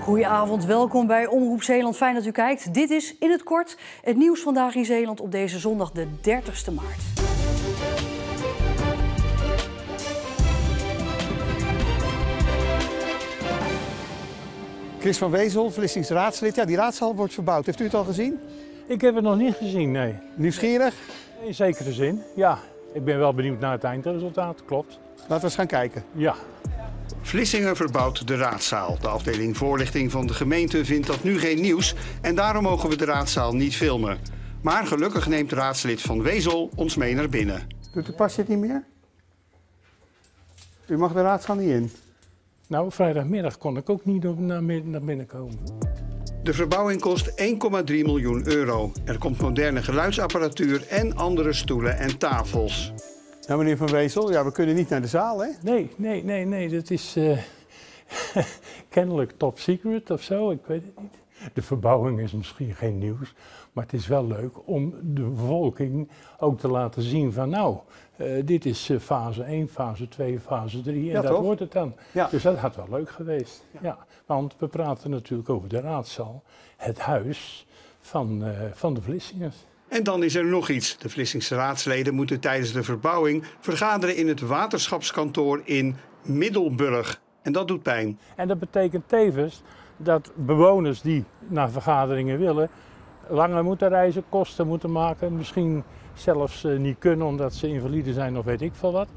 Goedenavond, welkom bij Omroep Zeeland. Fijn dat u kijkt. Dit is in het kort het nieuws vandaag in Zeeland op deze zondag de 30ste maart. Chris van Wezel, Vlissings raadslid. Ja, die raadzaal wordt verbouwd. Heeft u het al gezien? Ik heb het nog niet gezien, nee. Nieuwsgierig? In zekere zin, ja. Ik ben wel benieuwd naar het eindresultaat, klopt. Laten we eens gaan kijken. Ja. Vlissingen verbouwt de raadzaal. De afdeling voorlichting van de gemeente vindt dat nu geen nieuws en daarom mogen we de raadzaal niet filmen. Maar gelukkig neemt raadslid Van Wezel ons mee naar binnen. Doet de pasje het niet meer? U mag de raadzaal niet in. Nou, vrijdagmiddag kon ik ook niet naar binnen komen. De verbouwing kost 1,3 miljoen euro. Er komt moderne geluidsapparatuur en andere stoelen en tafels. Nou, meneer Van Wezel, ja, we kunnen niet naar de zaal, hè? Nee. Dat is kennelijk top secret of zo, ik weet het niet. De verbouwing is misschien geen nieuws, maar het is wel leuk om de bevolking ook te laten zien van nou, dit is fase 1, fase 2, fase 3 en ja, dat toch? wordt het dan. Ja. Dus dat had wel leuk geweest. Ja, want we praten natuurlijk over de raadzaal, het huis van de Vlissingers. En dan is er nog iets. De Vlissingse raadsleden moeten tijdens de verbouwing vergaderen in het waterschapskantoor in Middelburg. En dat doet pijn. En dat betekent tevens dat bewoners die naar vergaderingen willen, langer moeten reizen, kosten moeten maken, misschien zelfs niet kunnen omdat ze invalide zijn of weet ik veel wat.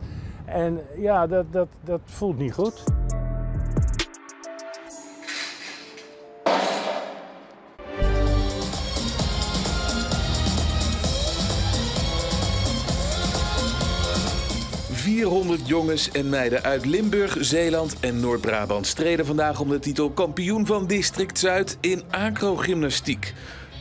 En ja, dat voelt niet goed. ...400 jongens en meiden uit Limburg, Zeeland en Noord-Brabant streden vandaag om de titel kampioen van District Zuid in acrogymnastiek.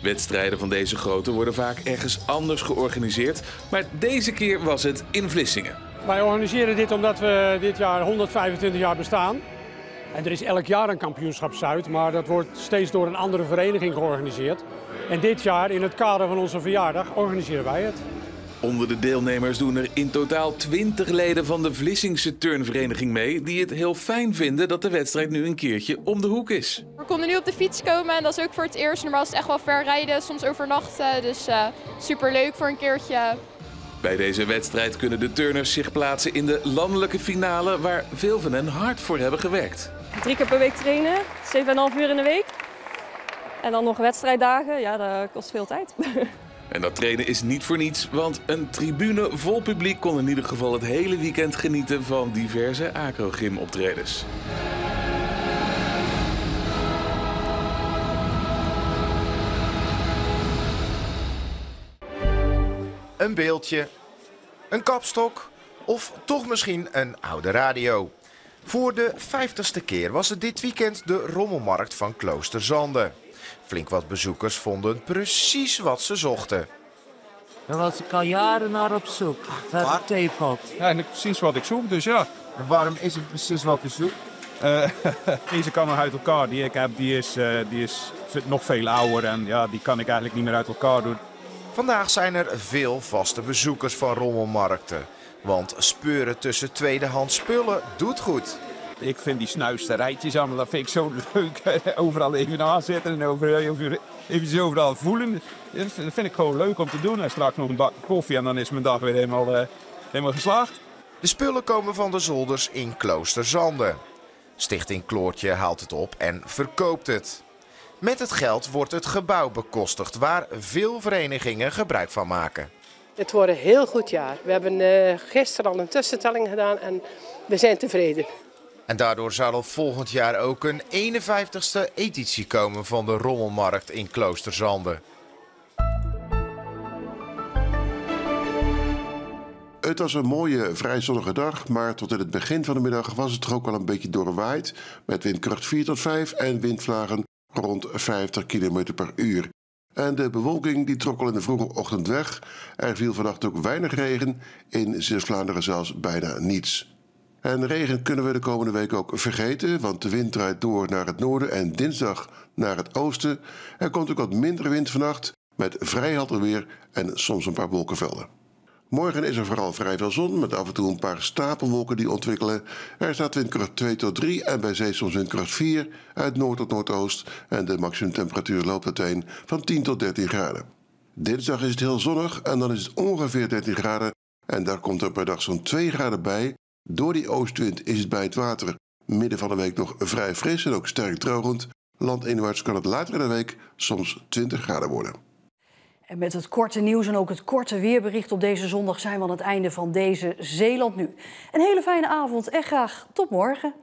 Wedstrijden van deze grootte worden vaak ergens anders georganiseerd, maar deze keer was het in Vlissingen. Wij organiseren dit omdat we dit jaar 125 jaar bestaan. En er is elk jaar een kampioenschap Zuid, maar dat wordt steeds door een andere vereniging georganiseerd. En dit jaar, in het kader van onze verjaardag, organiseren wij het. Onder de deelnemers doen er in totaal 20 leden van de Vlissingse turnvereniging mee, die het heel fijn vinden dat de wedstrijd nu een keertje om de hoek is. We konden nu op de fiets komen en dat is ook voor het eerst. Normaal is het echt wel ver rijden, soms overnachten, dus superleuk voor een keertje. Bij deze wedstrijd kunnen de turners zich plaatsen in de landelijke finale, waar veel van hen hard voor hebben gewerkt. 3 keer per week trainen, 7,5 uur in de week. En dan nog wedstrijddagen, ja, dat kost veel tijd. En dat trainen is niet voor niets, want een tribune vol publiek kon in ieder geval het hele weekend genieten van diverse acrogym-optredens. Een beeldje, een kapstok of toch misschien een oude radio. Voor de 50ste keer was het dit weekend de rommelmarkt van Kloosterzande. Flink wat bezoekers vonden precies wat ze zochten. Daar was ik al jaren naar op zoek, naar een theepot. Ja, en precies wat ik zoek, dus ja. En waarom is het precies wat u zoekt? Deze kan nog uit elkaar. Die ik heb, die is nog veel ouder en ja, die kan ik eigenlijk niet meer uit elkaar doen. Vandaag zijn er veel vaste bezoekers van rommelmarkten. Want speuren tussen tweedehands spullen doet goed. Ik vind die snuisterijtjes allemaal, dat vind ik zo leuk. Overal even aanzetten en even overal voelen. Dat vind ik gewoon leuk om te doen. En straks nog een bak koffie en dan is mijn dag weer helemaal geslaagd. De spullen komen van de zolders in Kloosterzande. Stichting Kloortje haalt het op en verkoopt het. Met het geld wordt het gebouw bekostigd waar veel verenigingen gebruik van maken. Het wordt een heel goed jaar. We hebben gisteren al een tussentelling gedaan en we zijn tevreden. En daardoor zal er volgend jaar ook een 51ste editie komen van de rommelmarkt in Kloosterzande. Het was een mooie, vrij zonnige dag, maar tot in het begin van de middag was het toch ook al een beetje doorwaaid. Met windkracht 4 tot 5 en windvlagen rond 50 km per uur. En de bewolking die trok al in de vroege ochtend weg. Er viel vannacht ook weinig regen, in Zeeuws-Vlaanderen zelfs bijna niets. En regen kunnen we de komende week ook vergeten, want de wind draait door naar het noorden en dinsdag naar het oosten. Er komt ook wat minder wind vannacht, met vrij helder weer en soms een paar wolkenvelden. Morgen is er vooral vrij veel zon met af en toe een paar stapelwolken die ontwikkelen. Er staat windkracht 2 tot 3 en bij zee soms windkracht 4 uit noord tot noordoost. En de maximumtemperatuur loopt uiteen van 10 tot 13 graden. Dinsdag is het heel zonnig en dan is het ongeveer 13 graden. En daar komt er per dag zo'n 2 graden bij. Door die oostwind is het bij het water midden van de week nog vrij fris en ook sterk drogend. Landinwaarts kan het later in de week soms 20 graden worden. En met het korte nieuws en ook het korte weerbericht op deze zondag zijn we aan het einde van deze Zeeland Nu. Een hele fijne avond en graag tot morgen.